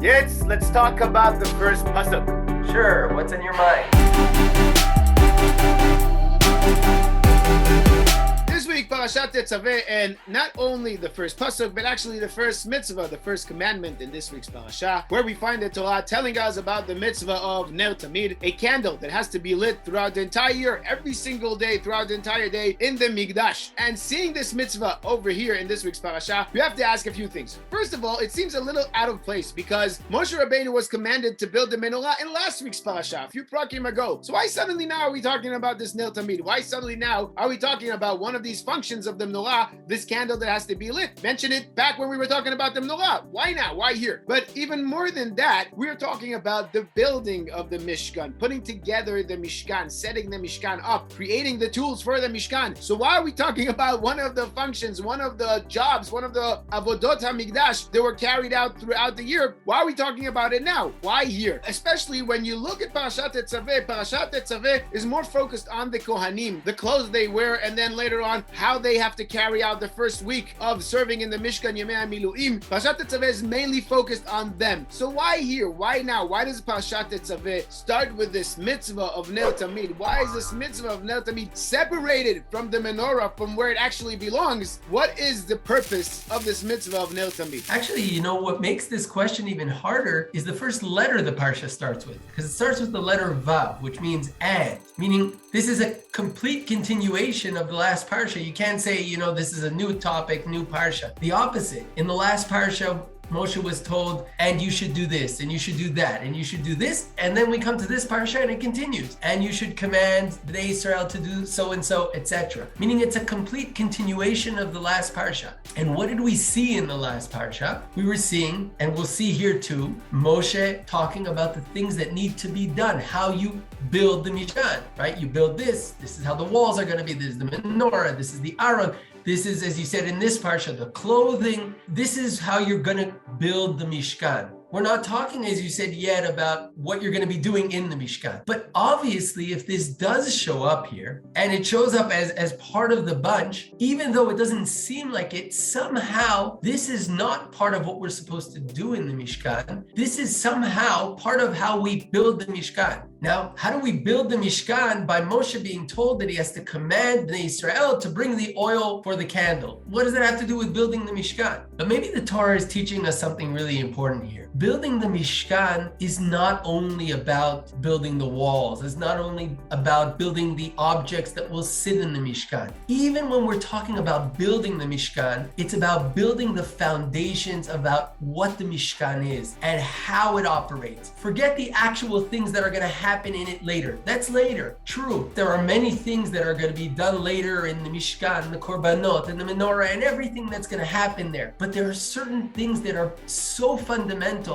Yitz, let's talk about the first pasuk. Sure, what's in your mind? This week, Parashat Tetzaveh, and not only the first pasuk, but actually the first mitzvah, the first commandment in this week's Parasha, where we find the Torah telling us about the mitzvah of Ner Tamid, a candle that has to be lit throughout the entire year, every single day, throughout the entire day in the Mikdash. And seeing this mitzvah over here in this week's Parasha, you have to ask a few things. First of all, it seems a little out of place because Moshe Rabbeinu was commanded to build the Menorah in last week's Parasha, a few prakim ago. So why suddenly now are we talking about this Ner Tamid? Why suddenly now are we talking about one of these functions of the Menorah, this candle that has to be lit? Mention it back when we were talking about the Menorah. Why now? Why here? But even more than that, we're talking about the building of the Mishkan, putting together the Mishkan, setting the Mishkan up, creating the tools for the Mishkan. So why are we talking about one of the functions, one of the jobs, one of the Avodot HaMikdash that were carried out throughout the year? Why are we talking about it now? Why here? Especially when you look at Parashat Tetzaveh is more focused on the Kohanim, the clothes they wear, and then later on how they have to carry out the first week of serving in the Mishkan Yemei HaMiluim. Parashat Tetzaveh is mainly focused on them. So why here? Why now? Why does Parashat Tetzaveh start with this mitzvah of Ner Tamid? Why is this mitzvah of Ner Tamid separated from the Menorah, from where it actually belongs? What is the purpose of this mitzvah of Ner Tamid? Actually, what makes this question even harder is the first letter the Parsha starts with, because it starts with the letter Vav, which means and, meaning this is a complete continuation of the last Parsha. You can't say, this is a new topic, new Parsha. The opposite. In the last Parsha, Moshe was told, and you should do this, and you should do that, and you should do this. And then we come to this Parsha and it continues. And you should command the Israel to do so and so, etc. Meaning it's a complete continuation of the last Parsha. And what did we see in the last Parsha? We were seeing, and we'll see here too, Moshe talking about the things that need to be done, how you build the Mishkan, right? You build this is how the walls are going to be, this is the Menorah, this is the Aron. This is, as you said in this Parsha, the clothing. This is how you're going to build the Mishkan. We're not talking, as you said, yet about what you're going to be doing in the Mishkan. But obviously, if this does show up here, and it shows up as part of the bunch, even though it doesn't seem like it, somehow this is not part of what we're supposed to do in the Mishkan. This is somehow part of how we build the Mishkan. Now, how do we build the Mishkan? By Moshe being told that he has to command the Israel to bring the oil for the candle. What does that have to do with building the Mishkan? But maybe the Torah is teaching us something really important here. Building the Mishkan is not only about building the walls. It's not only about building the objects that will sit in the Mishkan. Even when we're talking about building the Mishkan, it's about building the foundations about what the Mishkan is and how it operates. Forget the actual things that are going to happen in it later. That's later. True, there are many things that are going to be done later in the Mishkan, the Korbanot, and the Menorah, and everything that's going to happen there. But there are certain things that are so fundamental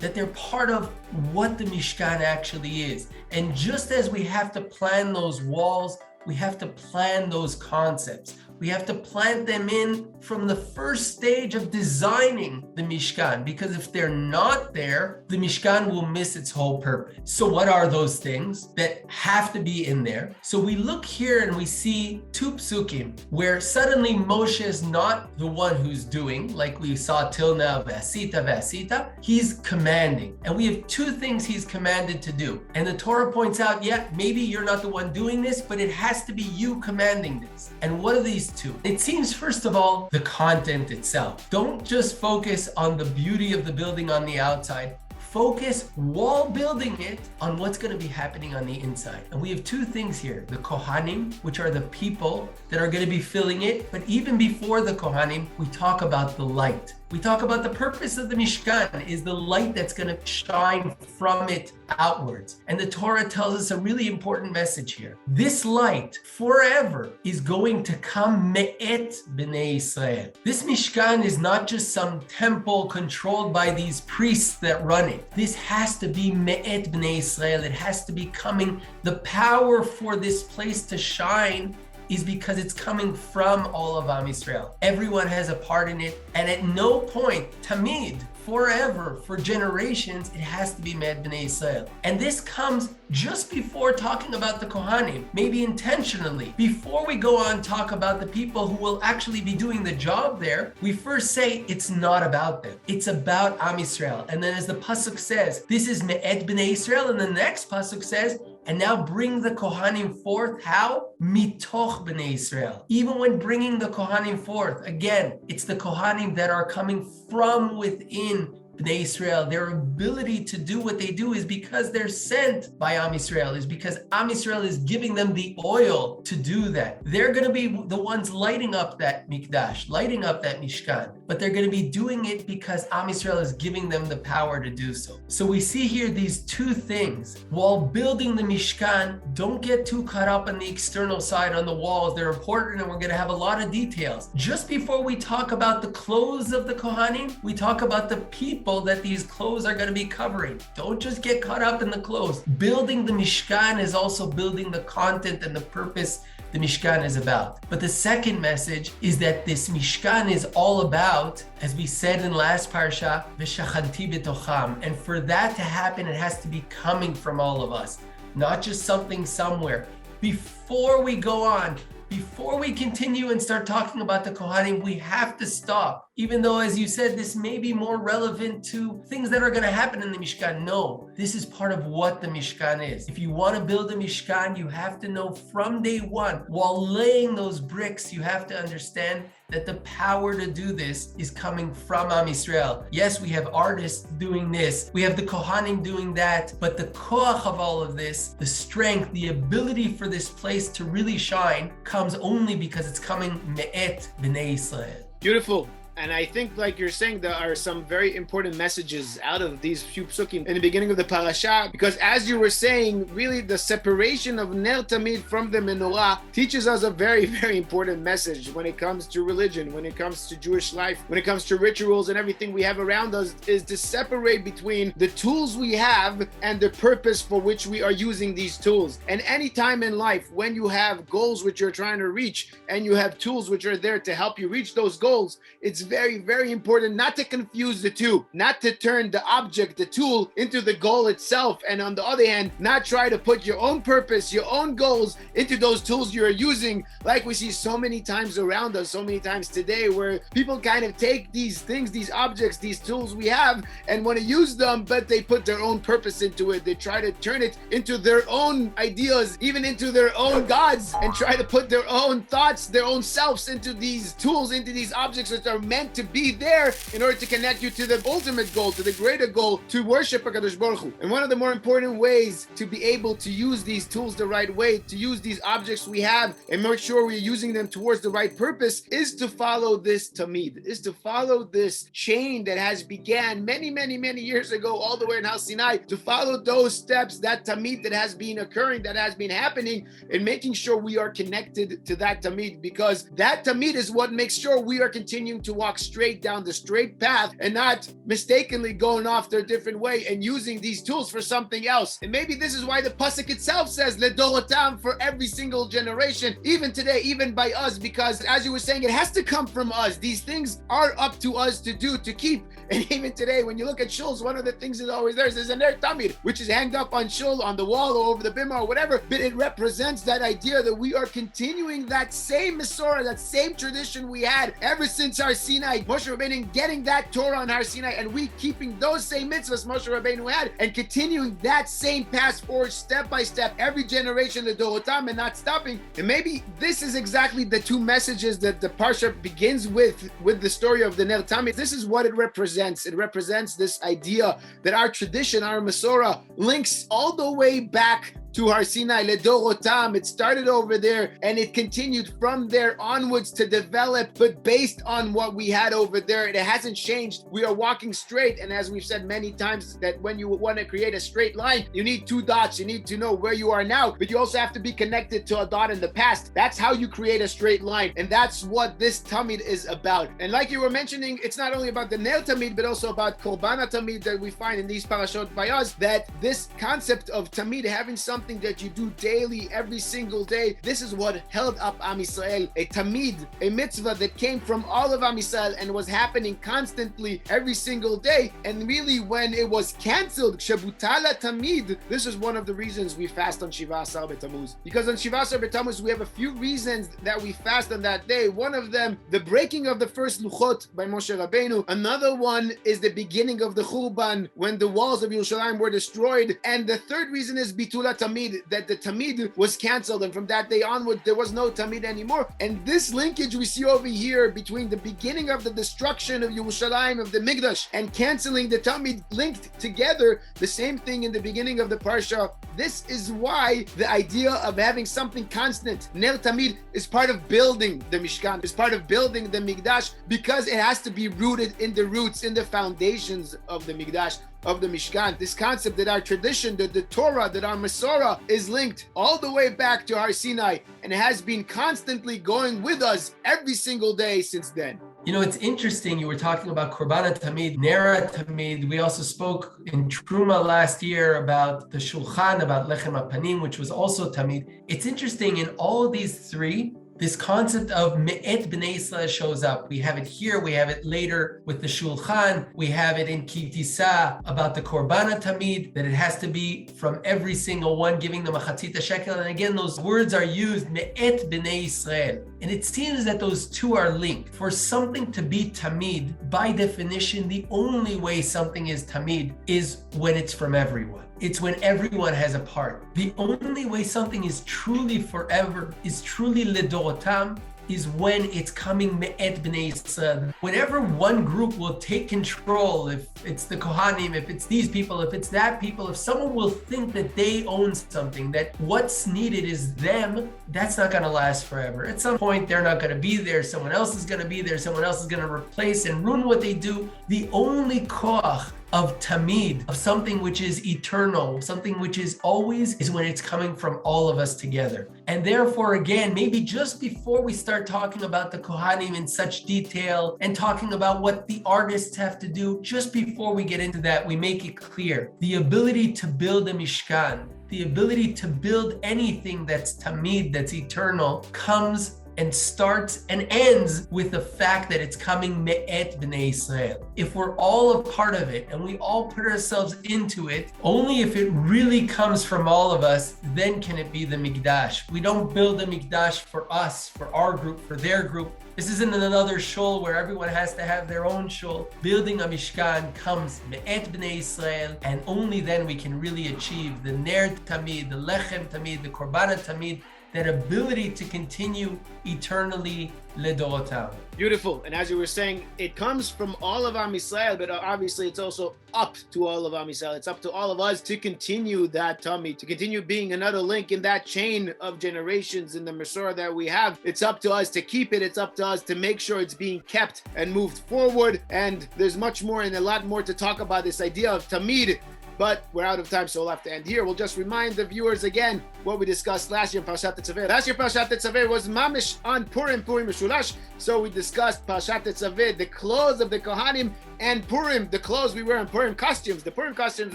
that they're part of what the Mishkan actually is. And just as we have to plan those walls, we have to plan those concepts. We have to plant them in from the first stage of designing the Mishkan, because if they're not there, the Mishkan will miss its whole purpose. So what are those things that have to be in there? So we look here and we see two psukim where suddenly Moshe is not the one who's doing, like we saw till now, vasita, he's commanding. And we have two things he's commanded to do. And the Torah points out, maybe you're not the one doing this, but it has to be you commanding this. And what are these two? It seems, first of all, the content itself. Don't just focus on the beauty of the building on the outside. Focus while building it on what's going to be happening on the inside. And we have two things here. The Kohanim, which are the people that are going to be filling it. But even before the Kohanim, we talk about the light. We talk about the purpose of the Mishkan is the light that's going to shine from it outwards. And the Torah tells us a really important message here. This light forever is going to come me'et b'nei Israel. This Mishkan is not just some temple controlled by these priests that run it. This has to be me'et b'nei Israel. It has to be coming. The power for this place to shine is because it's coming from all of Am Yisrael. Everyone has a part in it, and at no point, Tamid, forever, for generations, it has to be Med B'nai Yisrael. And this comes just before talking about the Kohanim, maybe intentionally. Before we go on talk about the people who will actually be doing the job there, we first say it's not about them. It's about Am Yisrael. And then as the Pasuk says, this is Me'ed B'nai Yisrael, and the next Pasuk says, and now bring the Kohanim forth. How? Mitoch B'nai Yisrael. Even when bringing the Kohanim forth, again, it's the Kohanim that are coming from within B'nai Yisrael. Their ability to do what they do is because they're sent by Am Yisrael, is because Am Yisrael is giving them the oil to do that. They're going to be the ones lighting up that Mikdash, lighting up that Mishkan, but they're going to be doing it because Am Yisrael is giving them the power to do so. So we see here these two things. While building the Mishkan, don't get too caught up on the external side, on the walls. They're important, and we're going to have a lot of details. Just before we talk about the clothes of the Kohanim, we talk about the people that these clothes are going to be covering. Don't just get caught up in the clothes. Building the Mishkan is also building the content and the purpose the Mishkan is about. But the second message is that this Mishkan is all about, as we said in last Parsha, V'shachanti b'tocham. And for that to happen, it has to be coming from all of us, not just something somewhere. Before we go on, before we continue and start talking about the Kohanim, we have to stop. Even though, as you said, this may be more relevant to things that are going to happen in the Mishkan. No, this is part of what the Mishkan is. If you want to build a Mishkan, you have to know from day one, while laying those bricks, you have to understand that the power to do this is coming from Am Yisrael. Yes, we have artists doing this, we have the Kohanim doing that, but the koach of all of this, the strength, the ability for this place to really shine, comes only because it's coming me'et b'nei Yisrael. Beautiful. And I think, like you're saying, there are some very important messages out of these few psukim in the beginning of the parasha, because as you were saying, really the separation of Ner Tamid from the Menorah teaches us a very, very important message when it comes to religion, when it comes to Jewish life, when it comes to rituals and everything we have around us, is to separate between the tools we have and the purpose for which we are using these tools. And any time in life when you have goals which you're trying to reach and you have tools which are there to help you reach those goals, it's very, very important not to confuse the two, not to turn the object, the tool, into the goal itself. And on the other hand, not try to put your own purpose, your own goals into those tools you're using, like we see so many times around us, so many times today, where people kind of take these things, these objects, these tools we have and want to use them, but they put their own purpose into it. They try to turn it into their own ideas, even into their own gods, and try to put their own thoughts, their own selves into these tools, into these objects that are meant to be there in order to connect you to the ultimate goal, to the greater goal, to worship HaKadosh Baruch Hu. And one of the more important ways to be able to use these tools the right way, to use these objects we have and make sure we're using them towards the right purpose, is to follow this Tamid, is to follow this chain that has began many, many, many years ago, all the way in Har Sinai, to follow those steps, that Tamid that has been occurring, that has been happening, and making sure we are connected to that Tamid, because that Tamid is what makes sure we are continuing to walk straight down the straight path and not mistakenly going off their different way and using these tools for something else. And maybe this is why the pasuk itself says Ledorotam, for every single generation, even today, even by us, because as you were saying, it has to come from us. These things are up to us to do, to keep. And even today, when you look at shuls, one of the things that's always there is a Ner Tamid, which is hanged up on shul, on the wall or over the bimah or whatever, but it represents that idea that we are continuing that same Mesorah, that same tradition we had ever since Har Sinai, Moshe Rabbeinu getting that Torah on Har Sinai, and we keeping those same mitzvahs Moshe Rabbeinu had, and continuing that same path forward step by step, every generation, the Dorotam, and not stopping. And maybe this is exactly the two messages that the Parsha begins with the story of the Ner Tamid. This is what it represents. It represents this idea that our tradition, our Mesorah, links all the way back to Har Sinai, Ledorotam. It started over there and it continued from there onwards to develop, but based on what we had over there, it hasn't changed. We are walking straight. And as we've said many times, that when you want to create a straight line, you need two dots. You need to know where you are now, but you also have to be connected to a dot in the past. That's how you create a straight line. And that's what this Tamid is about. And like you were mentioning, it's not only about the Ner Tamid, but also about Korban Tamid that we find in these Parashot by us, that this concept of Tamid having something something that you do daily, every single day. This is what held up Am Yisrael, a Tamid, a mitzvah that came from all of Am Yisrael and was happening constantly every single day. And really, when it was canceled, Shabutala Tamid, this is one of the reasons we fast on Shiva Asar B'Tammuz. Because on Shiva Asar B'Tammuz, we have a few reasons that we fast on that day. One of them, the breaking of the first Luchot by Moshe Rabbeinu. Another one is the beginning of the Churban, when the walls of Yerushalayim were destroyed. And the third reason is Bitula Tamid, that the Tamid was canceled, and from that day onward, there was no Tamid anymore. And this linkage we see over here between the beginning of the destruction of Yerushalayim, of the Mikdash, and canceling the Tamid linked together, the same thing in the beginning of the Parsha. This is why the idea of having something constant, Ner Tamid, is part of building the Mishkan, is part of building the Mikdash, because it has to be rooted in the roots, in the foundations of the Mikdash, of the Mishkan. This concept that our tradition, that the Torah, that our Menorah is linked all the way back to Har Sinai, and has been constantly going with us every single day since then. You know, it's interesting. You were talking about Korban Tamid, Ner Tamid. We also spoke in Truma last year about the Shulchan, about Lechem HaPanim, which was also Tamid. It's interesting, in all of these three, this concept of Me'et B'nai Yisrael shows up. We have it here, we have it later with the Shulchan, we have it in Kitisa about the Korban Tamid, that it has to be from every single one, giving them a Chatzita Shekel. And again, those words are used, Me'et B'nai Yisrael. And it seems that those two are linked. For something to be Tamid, by definition, the only way something is Tamid is when it's from everyone. It's when everyone has a part. The only way something is truly forever, is truly lidorotam, is when it's coming me'et b'nei Yisrael. Whenever one group will take control, if it's the Kohanim, if it's these people, if it's that people, if someone will think that they own something, that what's needed is them, that's not going to last forever. At some point, they're not going to be there. Someone else is going to be there. Someone else is going to replace and ruin what they do. The only koach of tamid, of something which is eternal, something which is always, is when it's coming from all of us together. And therefore, again, maybe just before we start talking about the Kohanim in such detail and talking about what the artists have to do, just before we get into that, we make it clear. The ability to build a Mishkan, the ability to build anything that's tamid, that's eternal, comes and starts and ends with the fact that it's coming me'et b'nei Yisrael. If we're all a part of it and we all put ourselves into it, only if it really comes from all of us, then can it be the Mikdash. We don't build a Mikdash for us, for our group, for their group. This isn't another shul where everyone has to have their own shul. Building a Mishkan comes me'et b'nei Yisrael, and only then we can really achieve the Ner Tamid, the Lechem Tamid, the Korban Tamid, that ability to continue eternally ledorotam. Beautiful. And as you were saying, it comes from all of Am Yisrael, but obviously it's also up to all of Am Yisrael. It's up to all of us to continue that tummy, to continue being another link in that chain of generations in the Menorah that we have. It's up to us to keep it. It's up to us to make sure it's being kept and moved forward. And there's much more and a lot more to talk about this idea of tamid. But we're out of time, so we'll have to end here. We'll just remind the viewers again what we discussed last year in Parashat Tetzaveh. Last year, Parashat Tetzaveh was mamish on Purim Mishulash. So we discussed Parashat Tetzaveh, the clothes of the Kohanim, and Purim, the clothes we wear in Purim costumes. The Purim costumes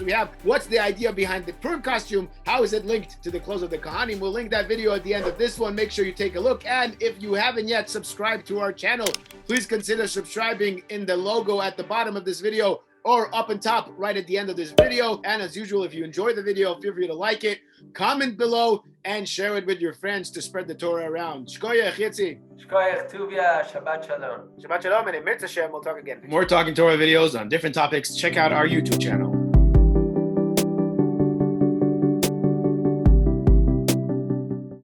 we have, what's the idea behind the Purim costume? How is it linked to the clothes of the Kohanim? We'll link that video at the end of this one. Make sure you take a look. And if you haven't yet subscribed to our channel, please consider subscribing in the logo at the bottom of this video, or up on top right at the end of this video. And as usual, if you enjoy the video, feel free to like it, comment below, and share it with your friends to spread the Torah around. Shkoyach, Yitzi. Shkoyach, Tuvia, Shabbat Shalom. Shabbat Shalom, and in Mitzvah, we'll talk again. For more Talking Torah videos on different topics, check out our YouTube channel.